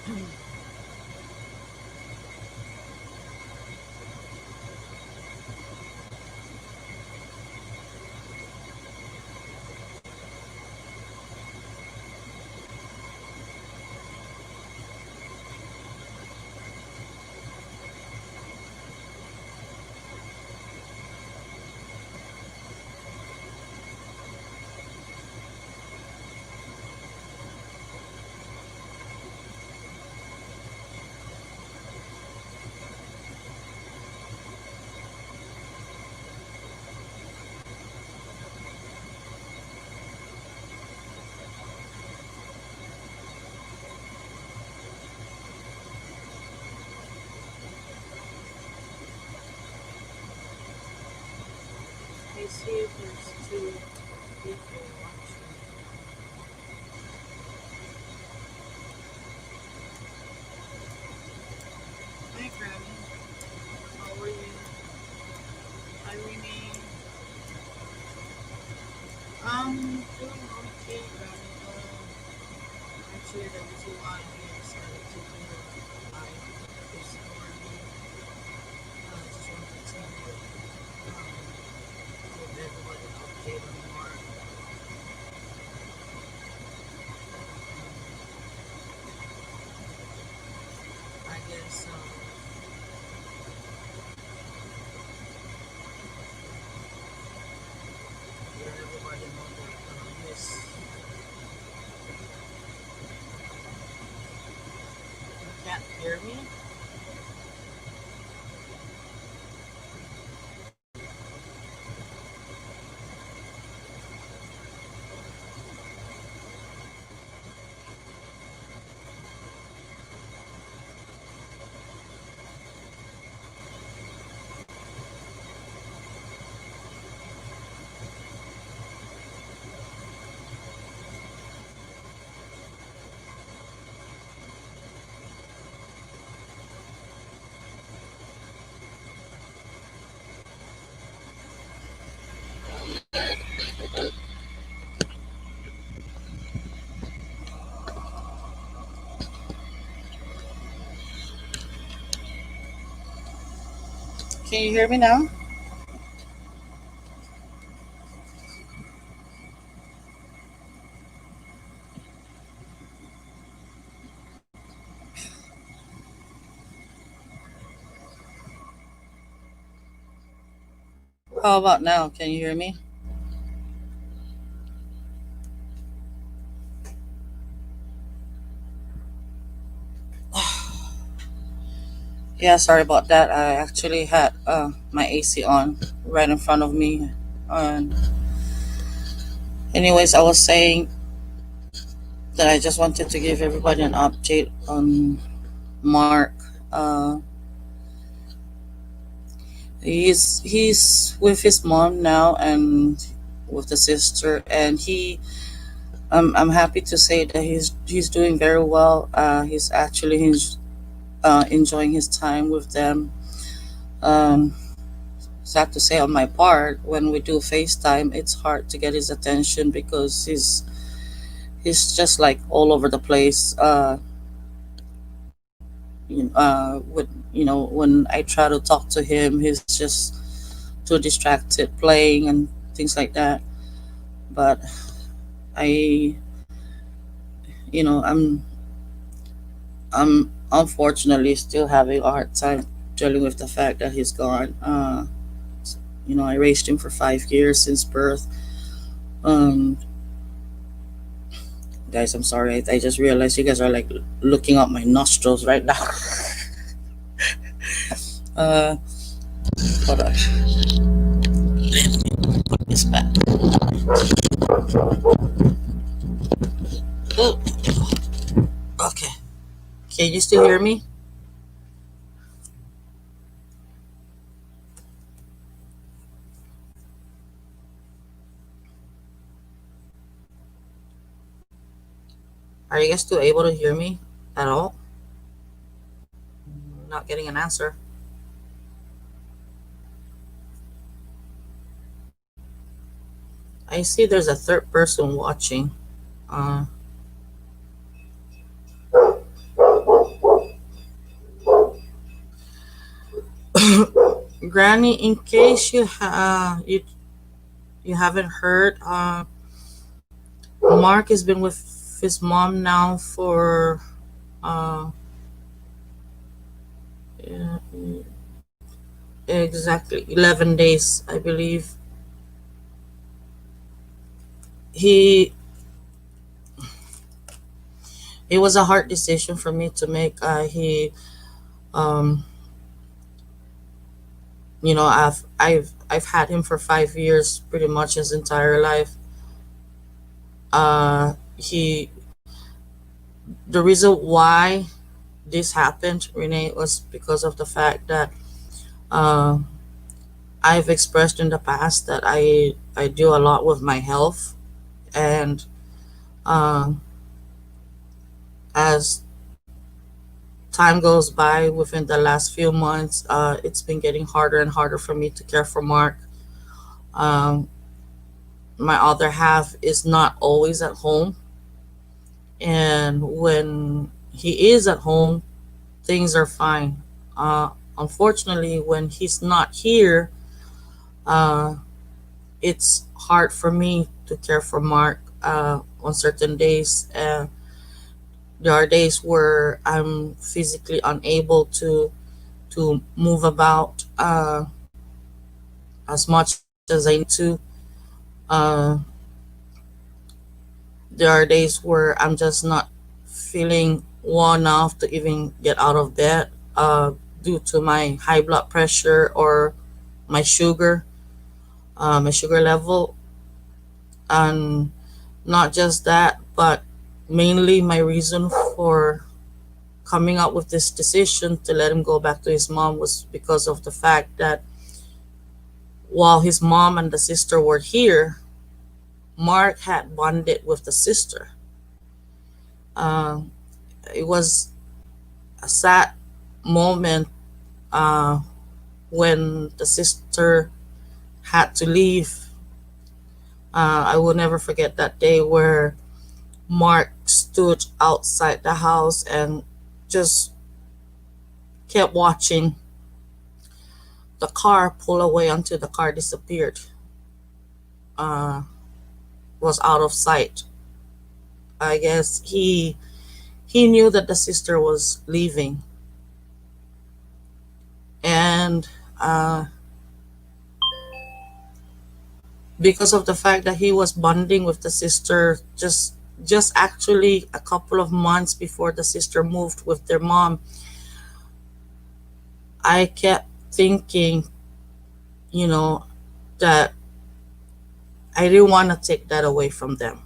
I see if there's two people watching. Hi, Grammy. How are you? Hi, Renee. Doing okay, Grammy. Actually, the reason why we decided to do live this morning, just wanted to give everybody an update on Mark. I guess, let everybody know that yes, you can't hear me. Can you hear me now? How about now? Can you hear me? Yeah, sorry about that. I actually had my AC on right in front of me. And anyways, I was saying that I just wanted to give everybody an update on Mark. Uh, he's with his mom now and with the sister, and I'm happy to say that he's doing very well. He's enjoying his time with them. Um, Sad to say on my part, when we do FaceTime, it's hard to get his attention because he's just like all over the place. With when I try to talk to him, he's just too distracted playing and things like that. But I, I'm unfortunately still having a hard time dealing with the fact that he's gone. I raised him for 5 years since birth. Um, Guys, I'm sorry. I just realized you guys are like looking up my nostrils right now. uh, Hold on. Put this back. Oh, okay. Can you still hear me? Are you guys still able to hear me at all? Not getting an answer. I see there's a third person watching. Uh, Granny, in case you haven't heard, Mark has been with his mom now for uh, uh, exactly 11 days, I believe. He it was a hard decision for me to make. He um, I've had him for 5 years, pretty much his entire life. He The reason why this happened, Renee, was because of the fact that uh, I've expressed in the past that I do a lot with my health, and uh, as time goes by, within the last few months, it's been getting harder and harder for me to care for Mark. Um, my other half is not always at home, and when he is at home, things are fine. Unfortunately, when he's not here, uh, it's hard for me to care for Mark on certain days. There are days where I'm physically unable to move about as much as I need to. Uh, there are days where I'm just not feeling well enough to even get out of bed due to my high blood pressure or my sugar level, and not just that, but mainly my reason for coming up with this decision to let him go back to his mom was because of the fact that while his mom and the sister were here, Mark had bonded with the sister. Uh, it was a sad moment uh, when the sister had to leave. I will never forget that day where Mark stood outside the house and just kept watching the car pull away until the car disappeared, uh, was out of sight. I guess he knew that the sister was leaving, and because of the fact that he was bonding with the sister just actually a couple of months before the sister moved with their mom, I kept thinking, you know, that I didn't want to take that away from them.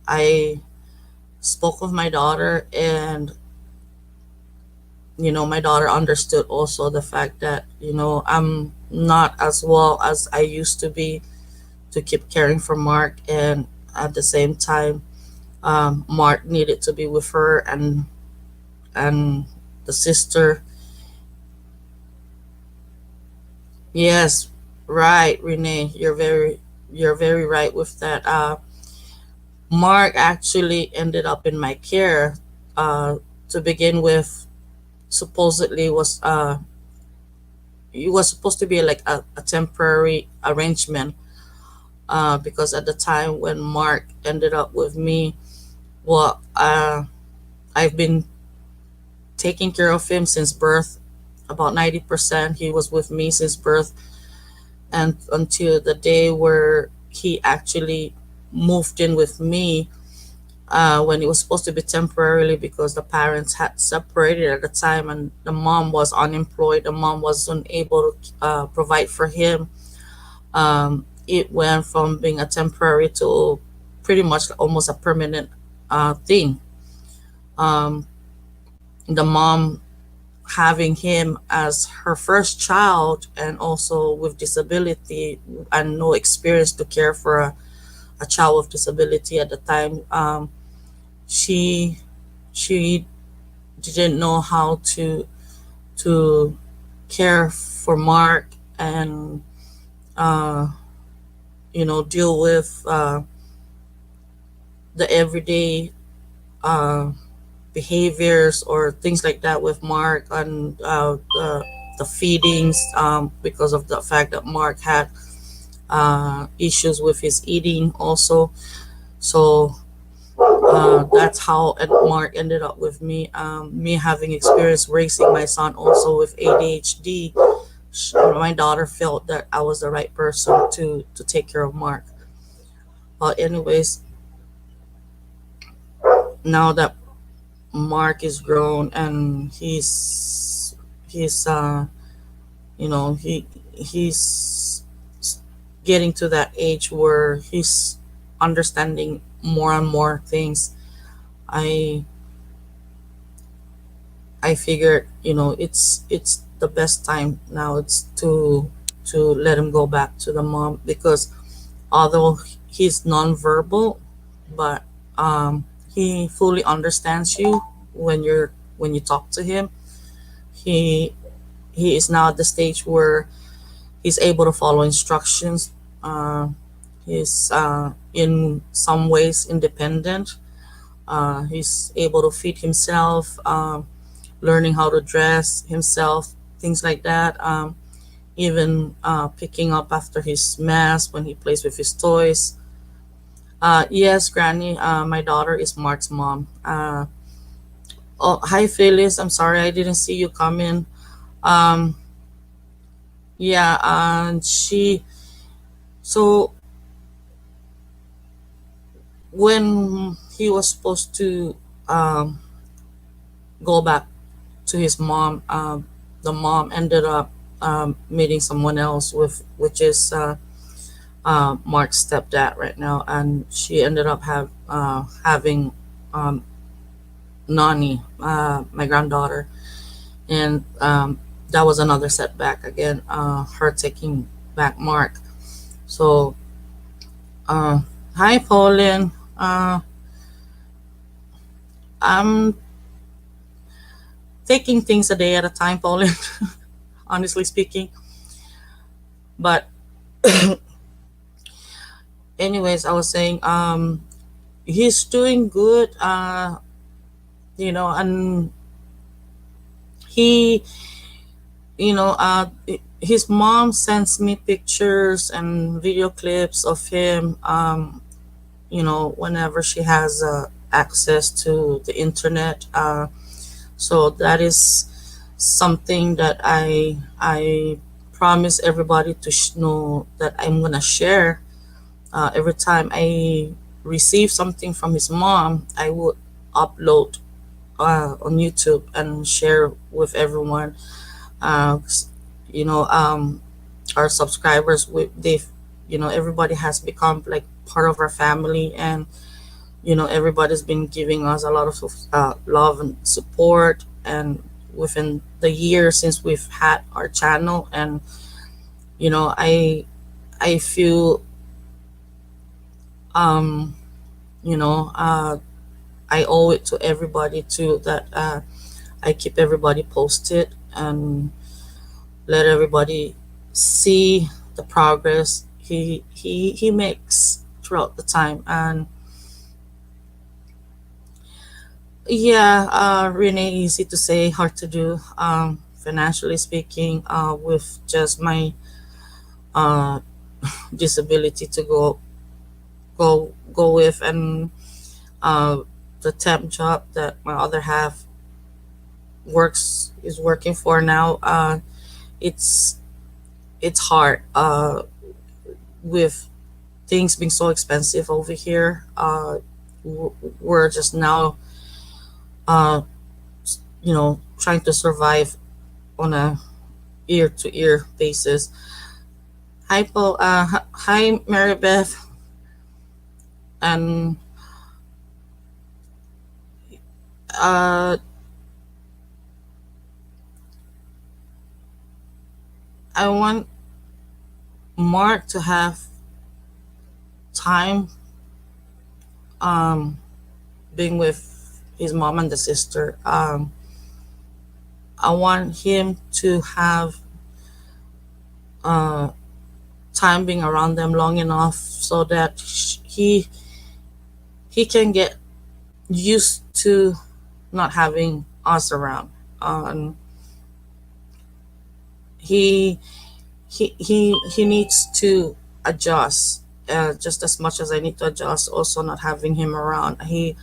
I spoke with my daughter, and my daughter understood also the fact that I'm not as well as I used to be to keep caring for Mark, and at the same time, Mark needed to be with her and the sister. Yes, right, Renee. You're very right with that. Mark actually ended up in my care. To begin with, supposedly it was supposed to be like a temporary arrangement. Because at the time when Mark ended up with me, well, I've been taking care of him since birth. About 90% he was with me since birth, and until the day where he actually moved in with me, when it was supposed to be temporarily because the parents had separated at the time and the mom was unemployed. The mom wasn't able to provide for him. It went from being a temporary to pretty much almost a permanent thing. Um, the mom having him as her first child and also with disability and no experience to care for a child with disability at the time, she she didn't know how to care for Mark and uh, deal with the everyday uh, behaviors or things like that with Mark, and the feedings, because of the fact that Mark had issues with his eating also. So that's how Mark ended up with me. Me having experience raising my son also with ADHD, my daughter felt that I was the right person to take care of Mark. But anyways, now that Mark is grown and he's he's getting to that age where he's understanding more and more things. I I figured, it's the best time now. It's to let him go back to the mom, because although he's nonverbal, but he fully understands you when you talk to him. He he is now at the stage where he's able to follow instructions. He's in some ways independent. He's able to feed himself, learning how to dress himself, things like that. Even picking up after his mess when he plays with his toys. Yes, Granny, my daughter is Mark's mom. Oh, hi, Phyllis. I'm sorry I didn't see you come in. Um, yeah, so when he was supposed to um, go back to his mom, the mom ended up meeting someone else, which is Mark's stepdad right now, and she ended up having um, Nani, my granddaughter, and that was another setback again. Her taking back Mark. So, uh, hi, Pauline. I'm taking things a day at a time, Pauline. Honestly speaking, but anyways, I was saying, he's doing good. And he his mom sends me pictures and video clips of him, whenever she has access to the internet. So that is something that I promise everybody to know, that I'm gonna share. Every time I receive something from his mom, I would upload on YouTube and share with everyone. Uh, you know, our subscribers, everybody has become like part of our family, and everybody's been giving us a lot of love and support. And within the year since we've had our channel, and I feel, um, you know, uh, I owe it to everybody too, that I keep everybody posted and let everybody see the progress he makes throughout the time. And yeah, Renee, easy to say, hard to do. Financially speaking, with just my uh, disability to go with, and uh, the temp job that my other half is working for now. It's it's hard, with things being so expensive over here. We're just now, uh, trying to survive on a ear to ear basis. Hi, Paul. Hi, Mary Beth. And uh, I want Mark to have time, um, being with his mom and the sister. I want him to have uh, time being around them long enough so that he can get used to not having us around. And he he needs to adjust, just as much as I need to adjust. Also, not having him around, he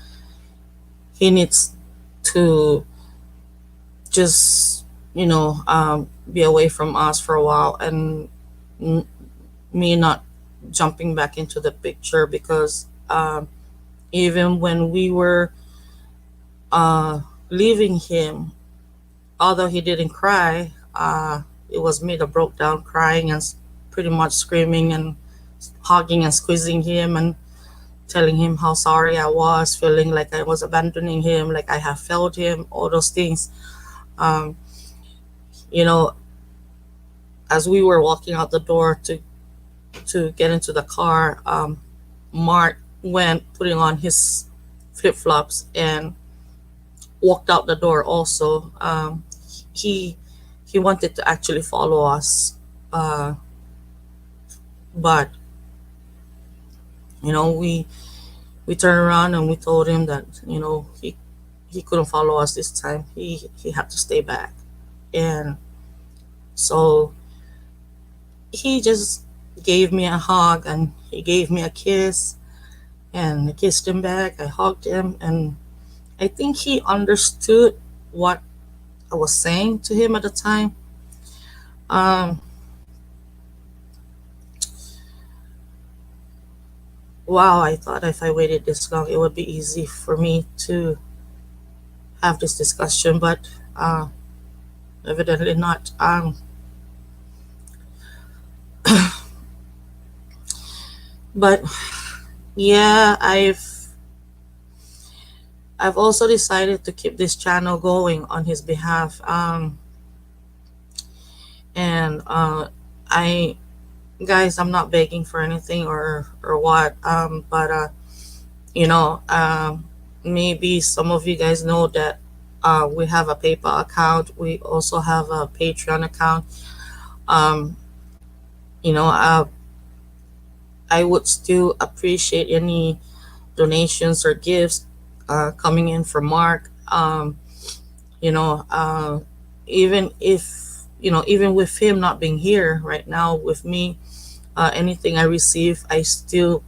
needs to just be away from us for a while, and m- me not jumping back into the picture, because even when we were uh, leaving him, although he didn't cry, it was me that broke down crying and pretty much screaming and hugging and squeezing him and telling him how sorry I was, feeling like I was abandoning him, like I have failed him, all those things. Um, you know, as we were walking out the door to get into the car, Mark went putting on his flip flops and walked out the door. Also, he he wanted to actually follow us, uh, but we turned around and we told him that he couldn't follow us this time. He had to stay back, and so he just gave me a hug and he gave me a kiss, and I kissed him back. I hugged him, and I think he understood what I was saying to him at the time. Um, wow, I thought if I waited this long, it would be easy for me to have this discussion, but uh, evidently not. But yeah, I've also decided to keep this channel going on his behalf. And I guys, I'm not begging for anything or what. But you know, maybe some of you guys know that we have a PayPal account. We also have a Patreon account. Um, you know, I would still appreciate any donations or gifts coming in from Mark. You know, even if even with him not being here right now with me, anything I receive, I still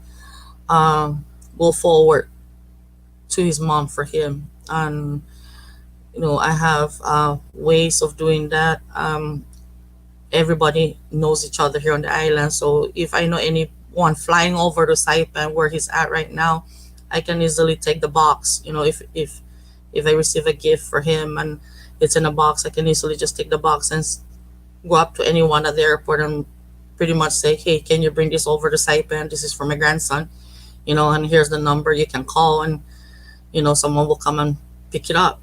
will forward to his mom for him. And I have ways of doing that. Everybody knows each other here on the island, so if I know anyone flying over to Saipan where he's at right now, I can easily take the box. If I receive a gift for him and it's in a box, I can easily just take the box and go up to anyone at the airport and pretty much say, hey, can you bring this over to Saipan? This is for my grandson, and here's the number you can call, and someone will come and pick it up.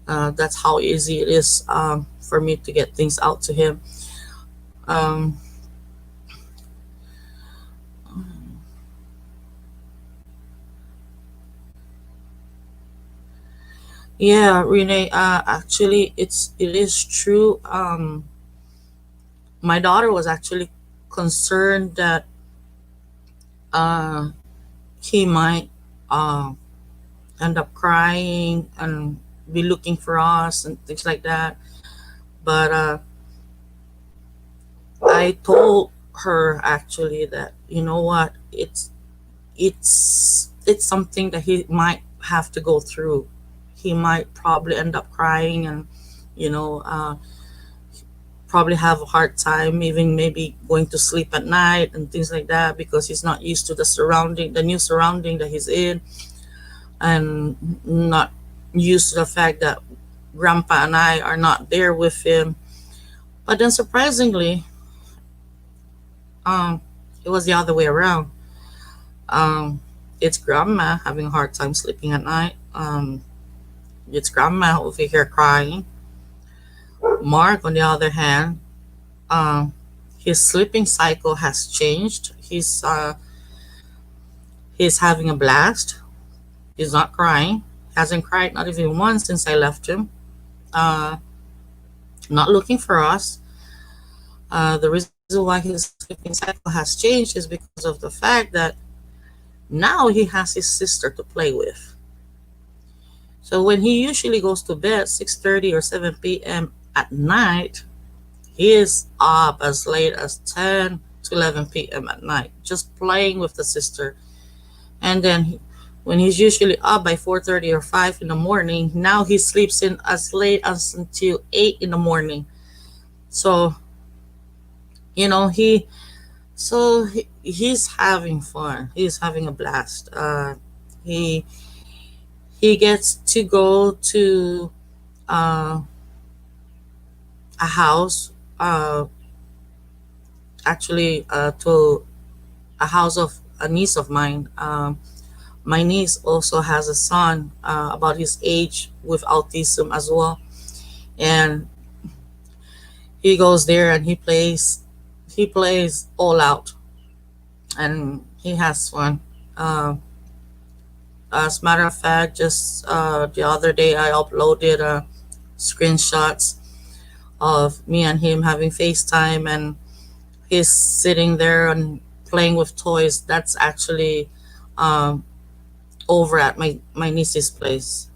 That's how easy it is for me to get things out to him. Um, yeah, Renee. Actually, it is true. My daughter was actually concerned that uh, he might uh, end up crying and be looking for us and things like that. But I told her actually that what, it's something that he might have to go through. He might probably end up crying and you know uh, probably have a hard time even maybe going to sleep at night and things like that, because he's not used to the new surrounding that he's in, and not used to the fact that grandpa and I are not there with him. But then surprisingly, um it was the other way around. um it's grandma having a hard time sleeping at night. It's grandma over here crying. Mark, on the other hand, um his sleeping cycle has changed. He's having a blast. He's not crying. Hasn't cried not even once since I left him. uh Not looking for us. The reason why his sleeping cycle has changed is because of the fact that now he has his sister to play with. So when he usually goes to bed 6:30 or 7 p.m. at night, He is up as late as 10 to 11 p.m. at night, just playing with the sister. And then when he's usually up by 4:30 or 5 in the morning, now he sleeps in as late as until 8 in the morning. So, you know, he's having fun. He's having a blast. He he gets to go to uh, a house, actually to a house of a niece of mine. My niece also has a son about his age with autism as well, and he goes there and he plays all out, and he has fun. Uh, as a matter of fact, just the other day I uploaded screenshots of me and him having FaceTime, and he's sitting there and playing with toys. That's actually um, over at my niece's place.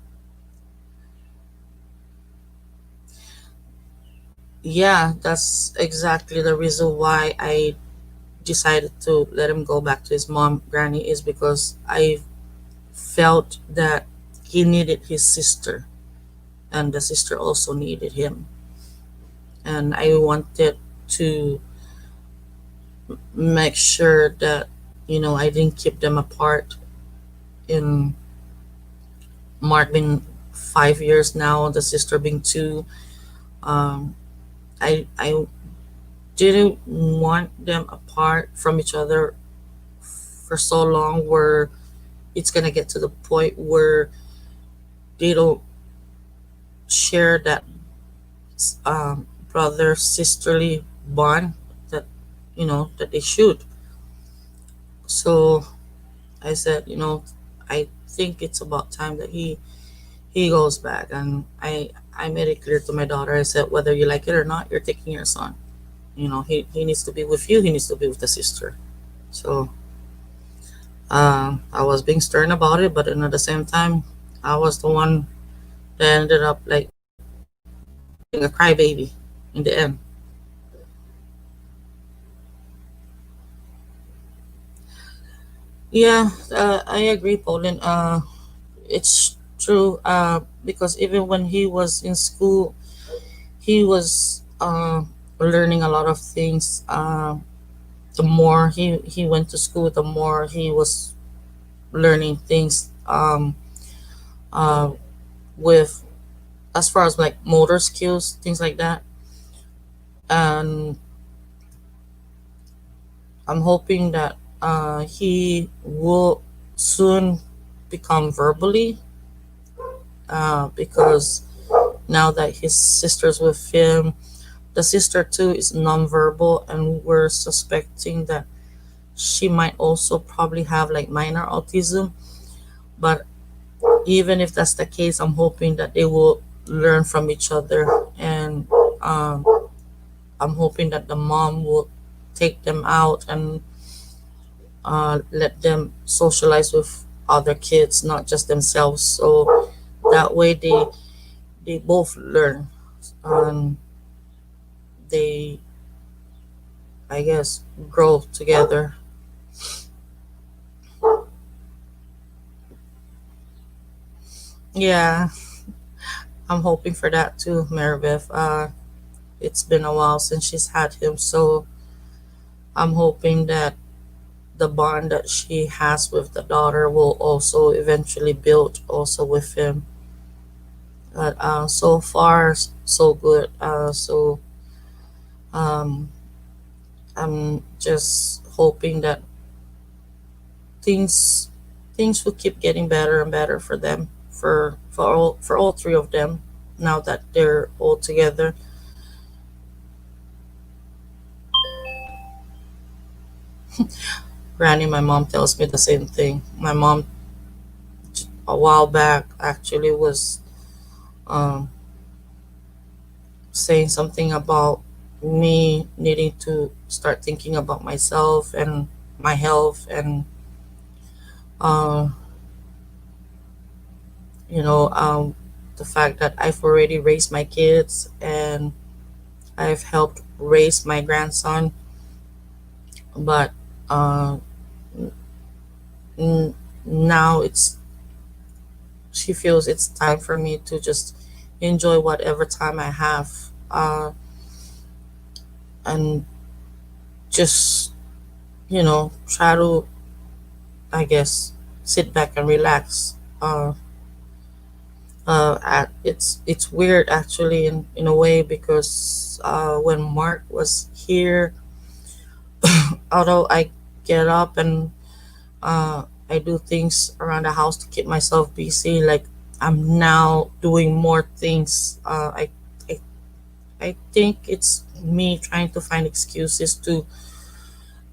Yeah, that's exactly the reason why I decided to let him go back to his mom, Granny, is because I felt that he needed his sister, and the sister also needed him. And I wanted to make sure that, I didn't keep them apart. In Mark been 5 years now, the sister being two. Um, I didn't want them apart from each other for so long where it's gonna get to the point where they don't share that brother sisterly bond that that they should. So I said, I think it's about time that he goes back, and I made it clear to my daughter. I said, whether you like it or not, you're taking your son. He needs to be with you. He needs to be with the sister. So I was being stern about it, but then at the same time, I was the one that ended up like being a crybaby in the end. Yeah, I agree, Pauline. It's true. Because even when he was in school, he was learning a lot of things. The more he went to school, the more he was learning things. Uh, with as far as like motor skills, things like that. And I'm hoping that he will soon become verbally, because now that his sister's with him, the sister too is nonverbal, and we're suspecting that she might also probably have like minor autism. But even if that's the case, I'm hoping that they will learn from each other, and um, I'm hoping that the mom will take them out and let them socialize with other kids, not just themselves. So that way they both learn, and they, I guess, grow together. Yeah, I'm hoping for that too, Maribeth. It's been a while since she's had him, so I'm hoping that the bond that she has with the daughter will also eventually build also with him. But so far, so good. So um, I'm just hoping that things things will keep getting better and better for them, for all three of them, now that they're all together. Granny, my mom tells me the same thing. My mom a while back actually was um, saying something about me needing to start thinking about myself and my health, and uh, you know um, the fact that I've already raised my kids, and I've helped raise my grandson, but uh, n- now she feels it's time for me to just enjoy whatever time I have, and just try to, I guess, sit back and relax. It's weird actually in a way because when Mark was here, although I get up and I do things around the house to keep myself busy, like I'm now doing more things. I I think it's me trying to find excuses to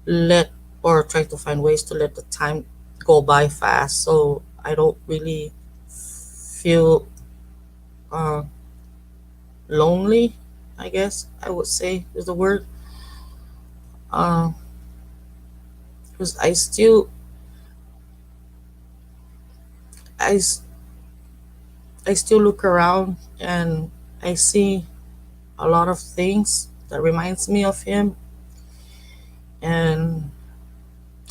let or try to find ways to let the time go by fast, so I don't really feel uh, lonely, I guess I would say is the word. Uh, because I, s- I still look around and I see a lot of things that reminds me of him, and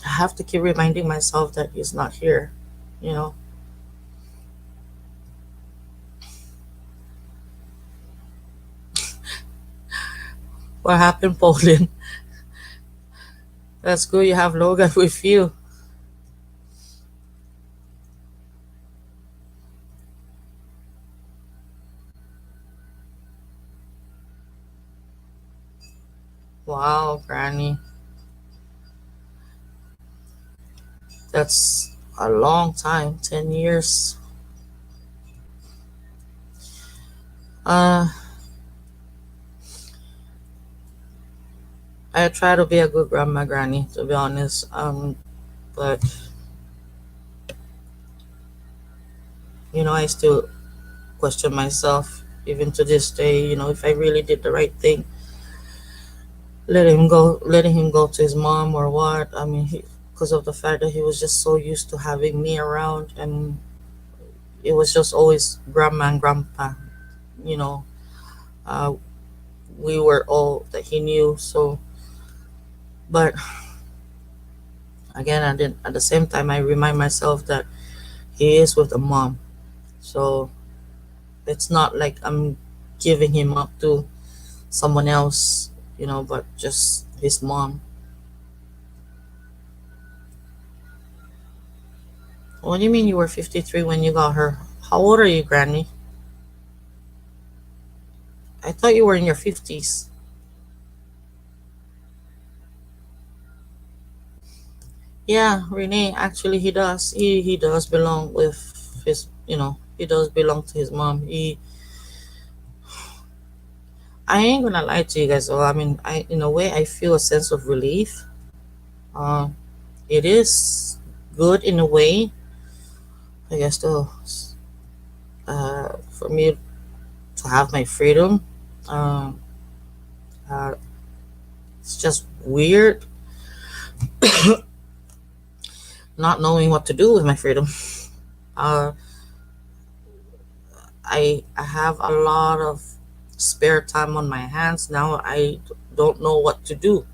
I have to keep reminding myself that he's not here. You know what happened, Poland? That's good. You have Logan with you. Wow, Granny, that's a long time. 10 years. Uh, I try to be a good grandma, Granny. To be honest, but I still question myself even to this day. If I really did the right thing, letting him go to his mom or what. I mean, because of the fact that he was just so used to having me around, and it was just always grandma and grandpa. You know, uh, we were all that he knew. So, but again, I didn't. At the same time, I remind myself that he is with a mom. So it's not like I'm giving him up to someone else, but just his mom. What do you mean you were 53 when you got her? How old are you, Granny? I thought you were in your 50s. Yeah, Renee, actually he does. He does belong with he does belong to his mom. I ain't gonna lie to you guys though. I mean, I in a way I feel a sense of relief. Uh, it is good in a way, I guess though, for me to have my freedom. Um, uh, it's just weird not knowing what to do with my freedom. Uh, I have a lot of spare time on my hands now. I don't know what to do.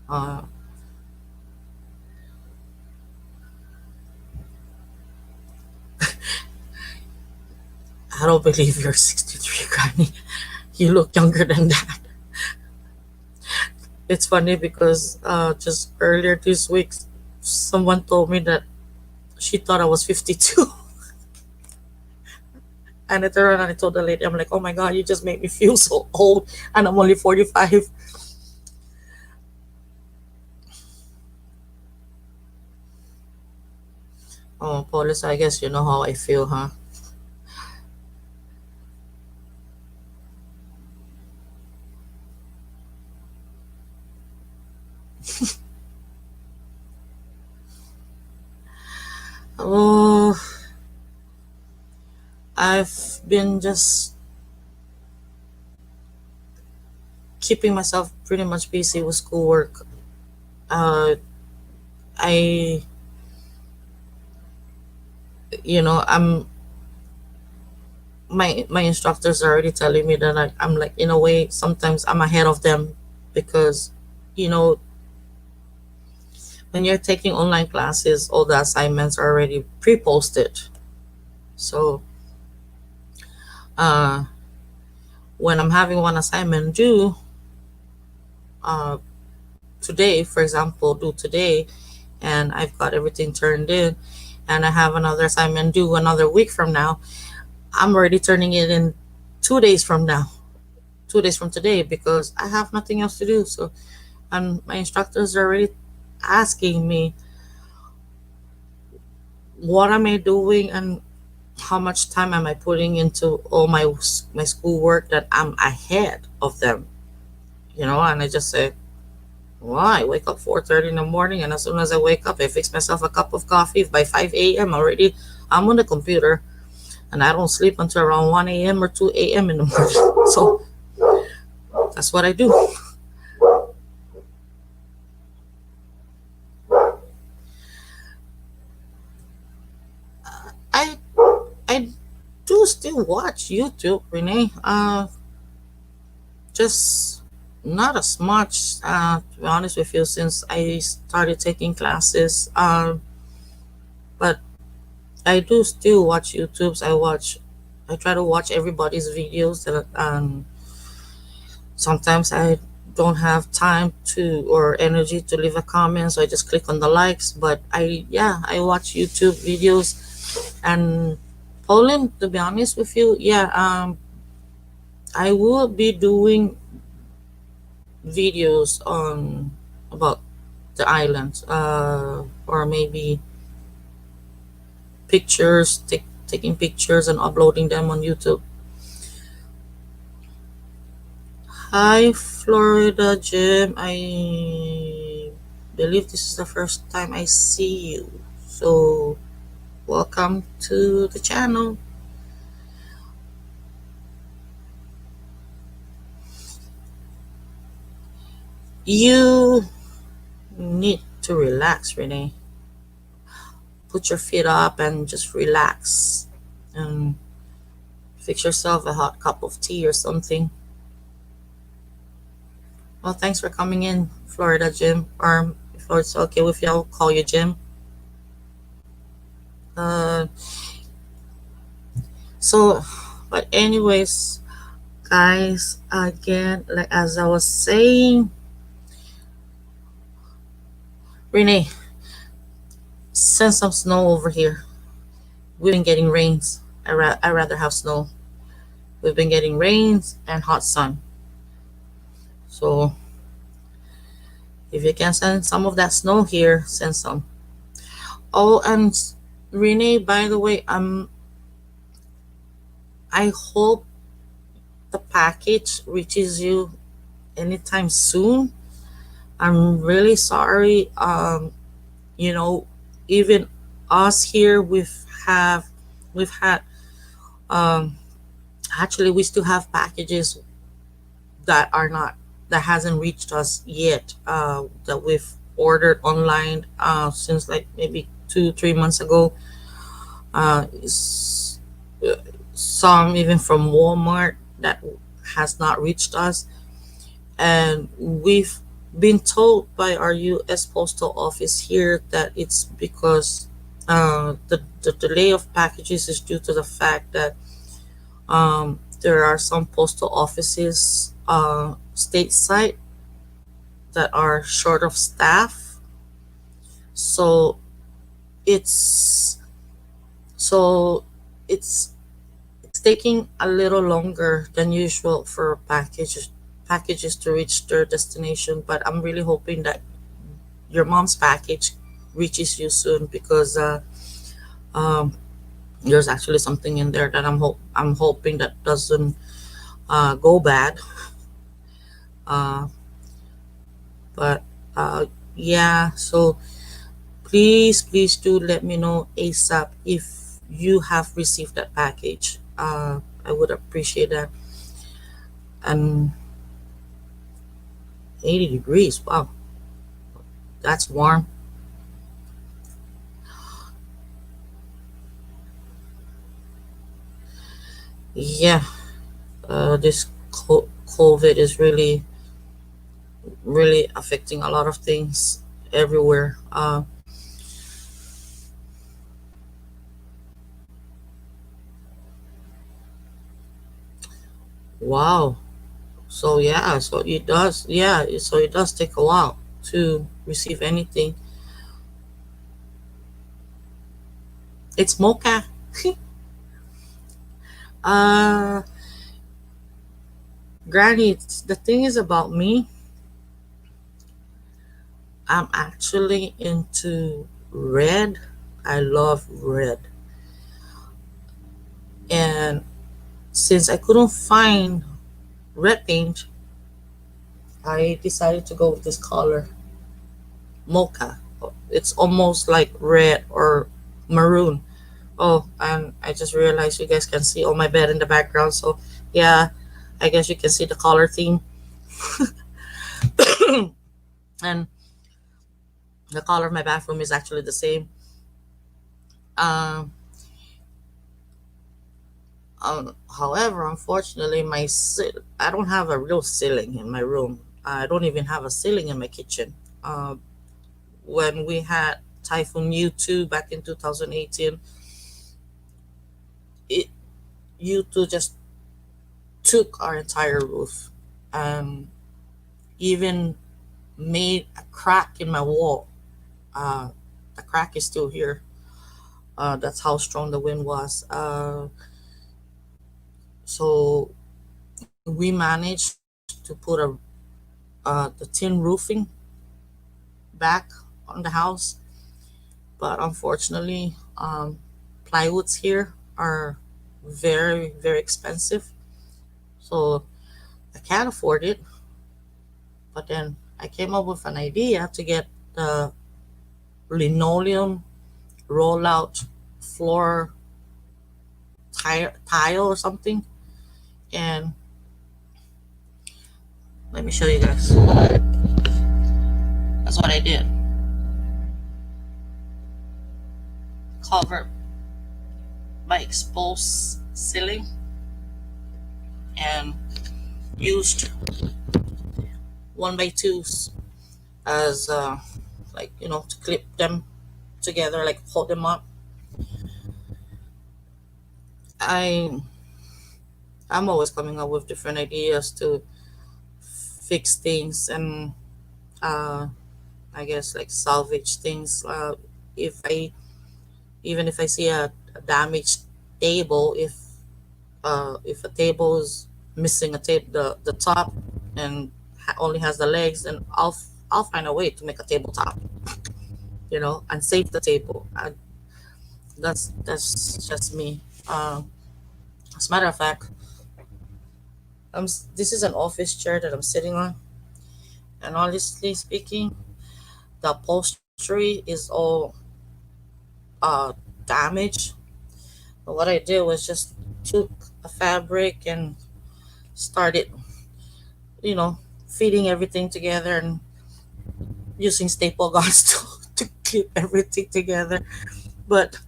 Uh, I don't believe you're 63, Granny. You look younger than that. It's funny because just earlier this week, someone told me that she thought I was 52. And I turned around and I told the lady, I'm like, oh my God, you just make me feel so old. And I'm only 45. Oh, Paulus, I guess you know how I feel, huh? Oh, I've been just keeping myself pretty much busy with schoolwork. Uh, I, I'm my instructors are already telling me that I'm like in a way sometimes I'm ahead of them because you know when you're taking online classes, all the assignments are already pre-posted. So uh, when I'm having one assignment due uh, today, for example, due today, and I've got everything turned in, and I have another assignment due another week from now, I'm already turning it in 2 days from now, 2 days from today, because I have nothing else to do. So, and my instructors are already asking me, what am I doing and how much time am I putting into all my schoolwork that I'm ahead of them, and I just say, well, I wake up 4:30 in the morning, and as soon as I wake up, I fix myself a cup of coffee. By 5 a.m. already, I'm on the computer, and I don't sleep until around 1 a.m. or 2 a.m. in the morning. So that's what I do. I I do still watch YouTube, Renee. Just not as much, to be honest with you, since I started taking classes. But I do still watch YouTubes. I try to watch everybody's videos. That sometimes I don't have time to or energy to leave a comment, so I just click on the likes. But I watch YouTube videos. And Poland, to be honest with you, I will be doing videos on about the island, or maybe taking pictures and uploading them on YouTube. Hi, Florida Jim. I believe this is the first time I see you. So, welcome to the channel. You need to relax, Renee. Put your feet up and just relax. And fix yourself a hot cup of tea or something. Well, thanks for coming in, Florida Jim. Or if it's okay with you, I'll call you Jim. Uh, so, but anyways, guys, again, like as I was saying, Renee, send some snow over here. We've been getting rains. I rather have snow. We've been getting rains and hot sun. So if you can send some of that snow here, send some. Oh, and Renee, by the way, I hope the package reaches you anytime soon. I'm really sorry. You know, even us here, we've had um actually we still have packages that are not that hasn't reached us yet, that we've ordered online since like maybe 2 3 months ago. S- some even from Walmart that has not reached us, and we've been told by our U.S. postal office here that it's because the delay of packages is due to the fact that there are some postal offices stateside that are short of staff. So it's so it's it's taking a little longer than usual for packages to reach their destination. But I'm really hoping that your mom's package reaches you soon, because um, there's actually something in there that I'm hoping that doesn't go bad. Uh, but yeah, so please do let me know ASAP if you have received that package. I would appreciate that. And 80 degrees, wow, that's warm. Yeah, this COVID is really really affecting a lot of things everywhere. Wow. So yeah, so it does. Yeah, so it does take a while to receive anything. It's mocha. uh, Granny, the thing is about me. I'm actually into red. I love red, and since I couldn't find red paint, I decided to go with this color, mocha. It's almost like red or maroon. Oh, and I just realized you guys can see all my bed in the background. So, yeah, I guess you can see the color theme. And the color of my bathroom is actually the same. Um, However, unfortunately, I don't have a real ceiling in my room. I don't even have a ceiling in my kitchen. Uh, when we had Typhoon U2 back in 2018, it U2 just took our entire roof and even made a crack in my wall. Uh, the crack is still here. That's how strong the wind was. So we managed to put the tin roofing back on the house, but unfortunately, plywoods here are very very expensive. So I can't afford it. But then I came up with an idea to get the linoleum rollout floor tile or something. And let me show you guys. That's what I did. Covered my exposed ceiling and used 1x2s as like to clip them together, like hold them up. I I'm always coming up with different ideas to fix things and uh, I guess like salvage things. If I Even if I see a damaged table, if a table is missing a tape the top and only has the legs, then I'll find a way to make a tabletop, and save the table. That's just me. As a matter of fact, this is an office chair that I'm sitting on, and honestly speaking, the upholstery is all uh, damaged. But what I did was just took a fabric and started, you know, feeding everything together and using staple guns to keep everything together. But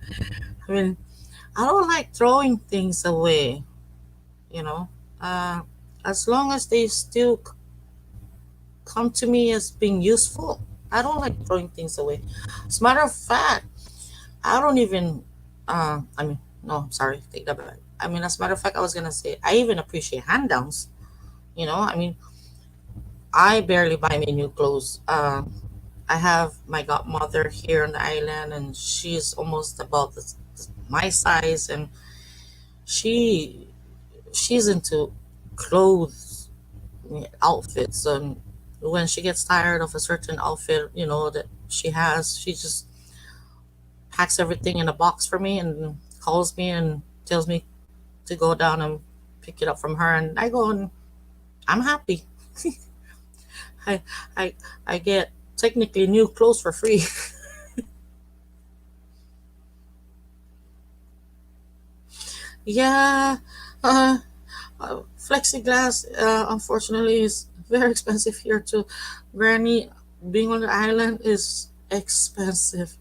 I mean, I don't like throwing things away, you know. Uh, as long as they still come to me as being useful, I don't like throwing things away. As a matter of fact, I don't even. I mean, no, sorry, take that back. I mean, as a matter of fact, I was gonna say I even appreciate hand downs. I mean, I barely buy me new clothes. I have my godmother here on the island, and she's almost about my size, and she she's into clothes, outfits, and when she gets tired of a certain outfit, that she has, she just packs everything in a box for me and calls me and tells me to go down and pick it up from her, and I go and I'm happy. I I I get technically new clothes for free. Yeah, uh, plexiglass, unfortunately, is very expensive here too. Granny, being on the island is expensive.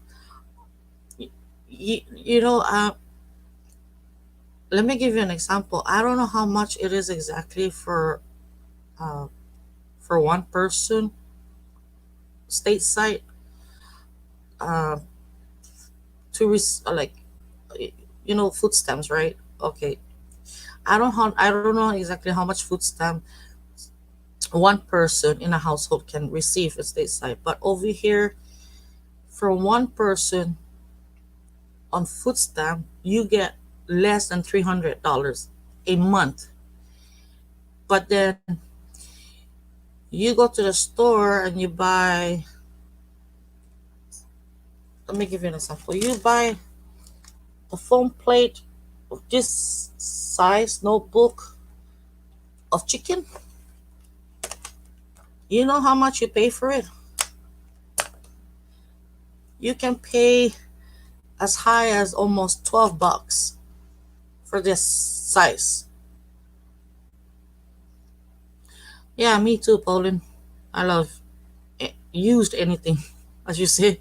Y- you know, let me give you an example. I don't know how much it is exactly uh, for one person stateside, uh, like, food stamps, right? Okay, I don't know exactly how much food stamp one person in a household can receive at stateside, but over here, for one person on food stamp, you get less than $300 a month. But then you go to the store and you buy. Let me give you an example. You buy a foam plate of this size notebook of chicken. You know how much you pay for it? You can pay as high as almost $12 for this size. Yeah, me too, Pauline. I love used anything, as you say.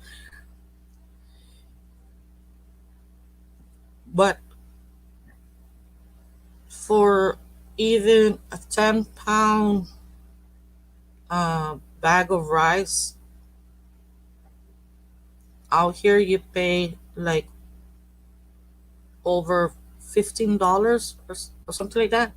But for even a 10-pound bag of rice, out here you pay like over $15 or something like that.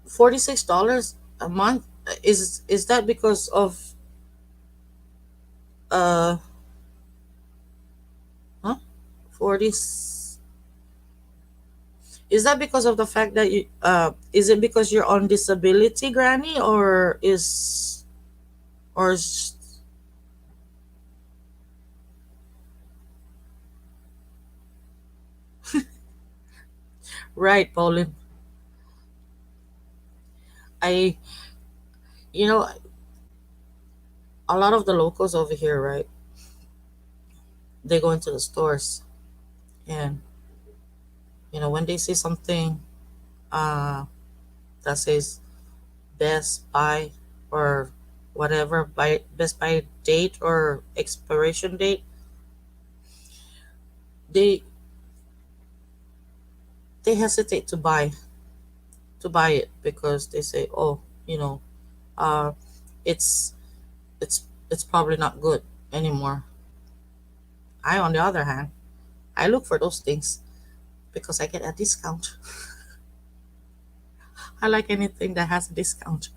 $46 a month. Is that because of uh huh 40 is that because of the fact that you is it because you're on disability, Granny, or is right, Pauline? I you know a lot of the locals over here, right? They go into the stores, and when they see something uh that says Best Buy or whatever, by Best Buy date or expiration date, they they hesitate to buy it because they say, oh, uh, it's it's probably not good anymore. I, on the other hand, I look for those things because I get a discount. I like anything that has a discount.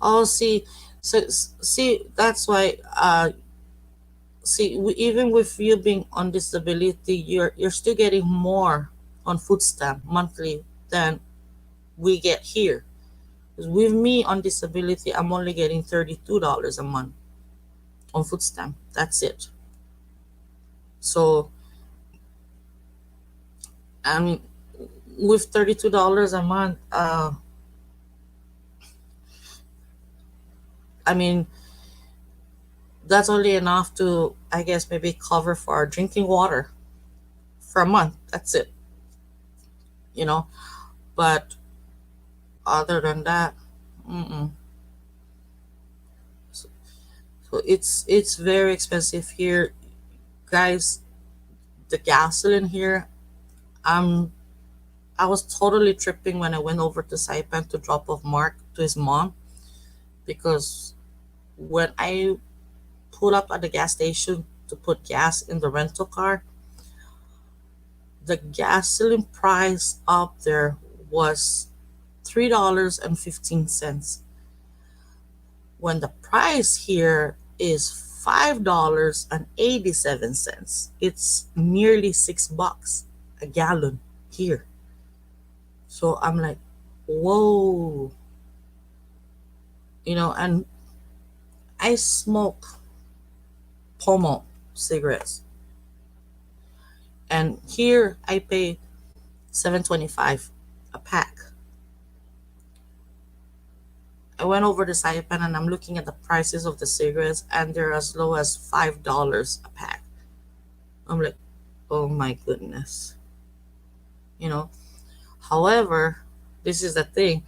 Oh, see, see, that's why. See, even with you being on disability, you're still getting more on food stamp monthly than we get here. 'Cause with me on disability, I'm only getting $32 a month on food stamp. That's it. So I mean, with $32 a month, I mean that's only enough to, I guess, maybe cover for our drinking water for a month. That's it. You know. But other than that, mm-mm. So, so it's very expensive here, guys. The gasoline here, um, I was totally tripping when I went over to Saipan to drop off Mark to his mom because when I pull up at the gas station to put gas in the rental car, the gasoline price up there was $3.15 when the price here is $5.87. It's nearly $6 a gallon here. So I'm like, whoa, and I smoke Pomo cigarettes, and here I pay 7.25 a pack. I went over to Saipan and I'm looking at the prices of the cigarettes, and they're as low as $5 a pack. I'm like, oh my goodness, you know. However, this is the thing.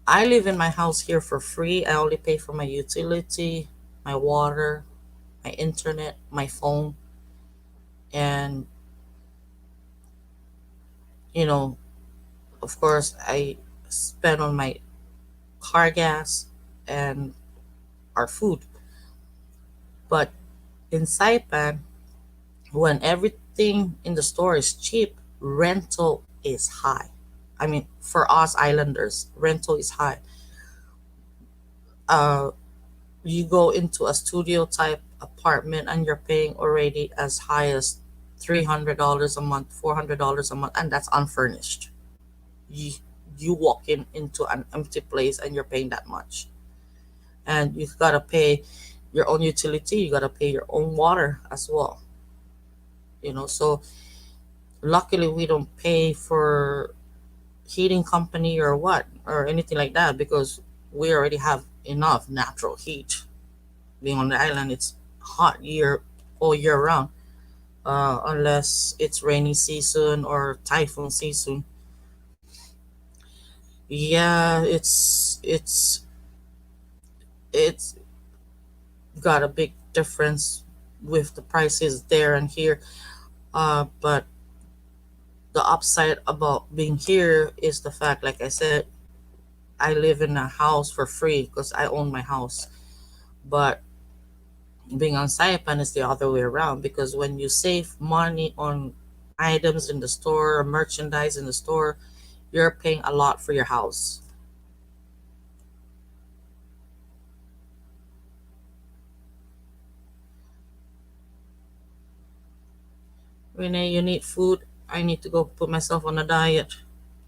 I live in my house here for free. I only pay for my utility, my water, my internet, my phone, and you know, of course, I spend on my car gas and our food. But in Saipan, when everything in the store is cheap, rental is high. I mean, for us islanders, rental is high. Uh, you go into a studio type apartment and you're paying already as high as $300 a month, $400 a month, and that's unfurnished. You you walk into an empty place and you're paying that much, and you gotta pay your own utility. You gotta pay your own water as well. So luckily we don't pay for heating company or what or anything like that because we already have enough natural heat. Being on the island, it's hot all year round, unless it's rainy season or typhoon season. Yeah, it's got a big difference with the prices there and here. But the upside about being here is the fact, like I said, I live in a house for free because I own my house. But being on Saipan is the other way around because when you save money on items in the store or merchandise in the store, you're paying a lot for your house. Renee, you need food. I need to go put myself on a diet.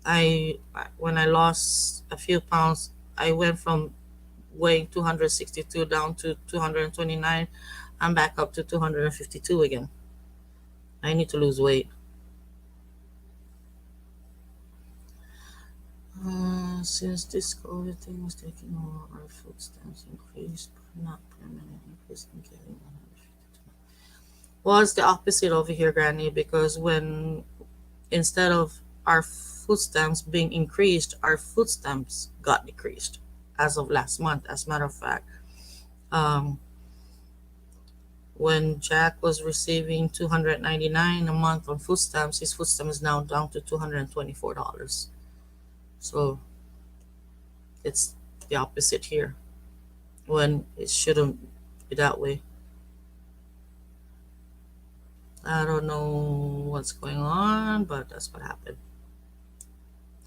When I lost a few pounds, I went from weighing 262 down to 229. I'm back up to 252 again. I need to lose weight. Since this COVID thing was taking over, our food stamps increased, but not permanent increase in getting 152. Well, it's the opposite over here, Granny, because when instead of our food stamps being increased, our food stamps got decreased as of last month. As a matter of fact, um, when Jack was receiving 299 a month on food stamps, his food stamp is now down to $224. So it's the opposite here when it shouldn't be that way. I don't know what's going on, but that's what happened.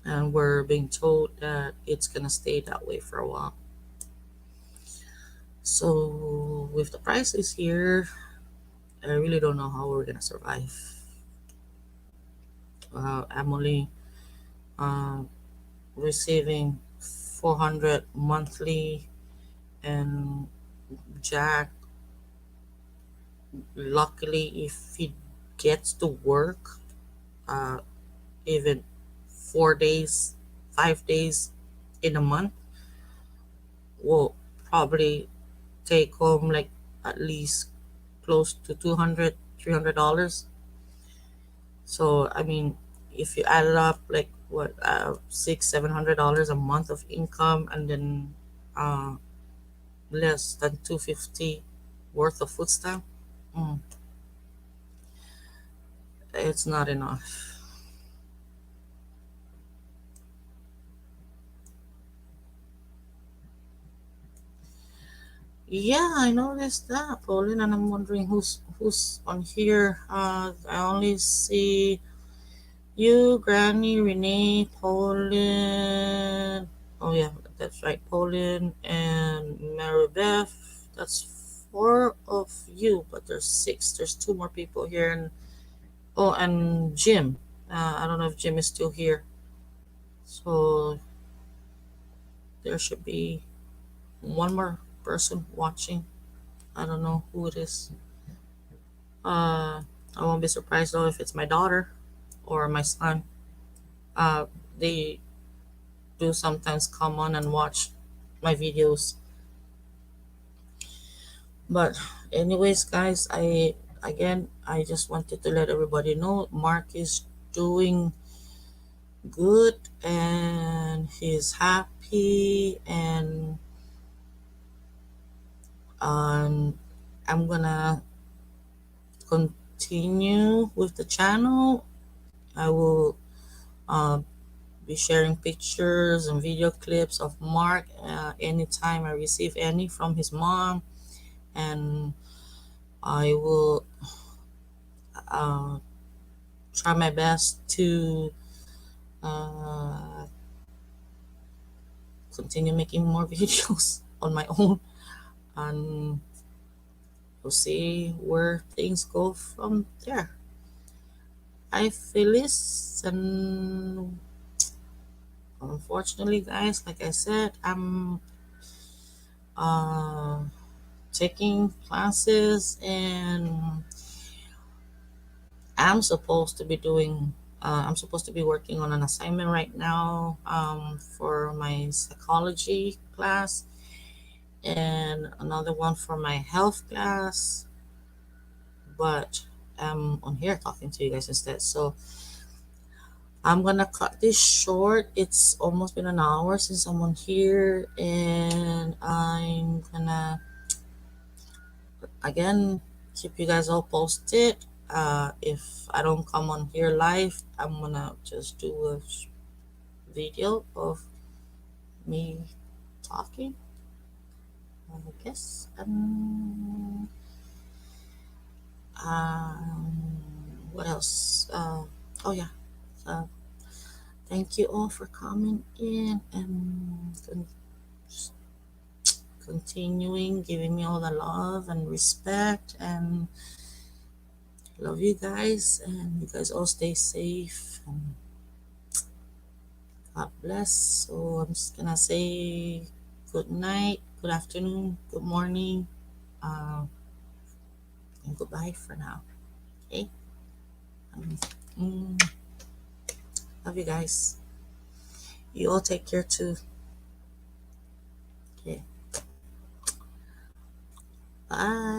And we're being told that it's gonna stay that way for a while. So with the prices here, I really don't know how we're gonna survive. I'm only uh, receiving 400 monthly, and Jack, luckily, if he gets to work, uh, even 4 days, 5 days in a month, will probably take home like at least close to 200, $300. So I mean, if you add it up, like what, $600, $700 a month of income, and then uh, less than 250 worth of food stamp, mm, it's not enough. Yeah, I noticed that, Pauline, and I'm wondering who's on here. I only see you, Granny, Renee, Pauline. Oh yeah, that's right, Pauline and Maribeth. That's four of you, but there's six. There's two more people here, and oh, and Jim. I don't know if Jim is still here. So there should be one more person watching. I don't know who it is. Uh, I won't be surprised though if it's my daughter or my son. They do sometimes come on and watch my videos. But anyways, guys, I just wanted to let everybody know Mark is doing good, and he's happy, and I'm gonna continue with the channel. I will uh, be sharing pictures and video clips of Mark anytime I receive any from his mom, and I will uh, try my best to uh, continue making more videos on my own, and we'll see where things go from there. Hi Phyllis, and unfortunately guys, like I said, I'm uh, taking classes, and I'm supposed to be doing I'm supposed to be working on an assignment right now for my psychology class, and another one for my health class, but I'm on here talking to you guys instead. So I'm gonna cut this short. It's almost been an hour since I'm on here, and I'm gonna again keep you guys all posted. If I don't come on here live, I'm gonna just do a video of me talking, I guess. What else? Oh yeah. Uh, Thank you all for coming in and continuing giving me all the love and respect, and love you guys, and you guys all stay safe and God bless. So I'm just gonna say good night, good afternoon, good morning, uh, and goodbye for now. Okay. Um, mm, love you guys. You all take care too. Okay. Bye.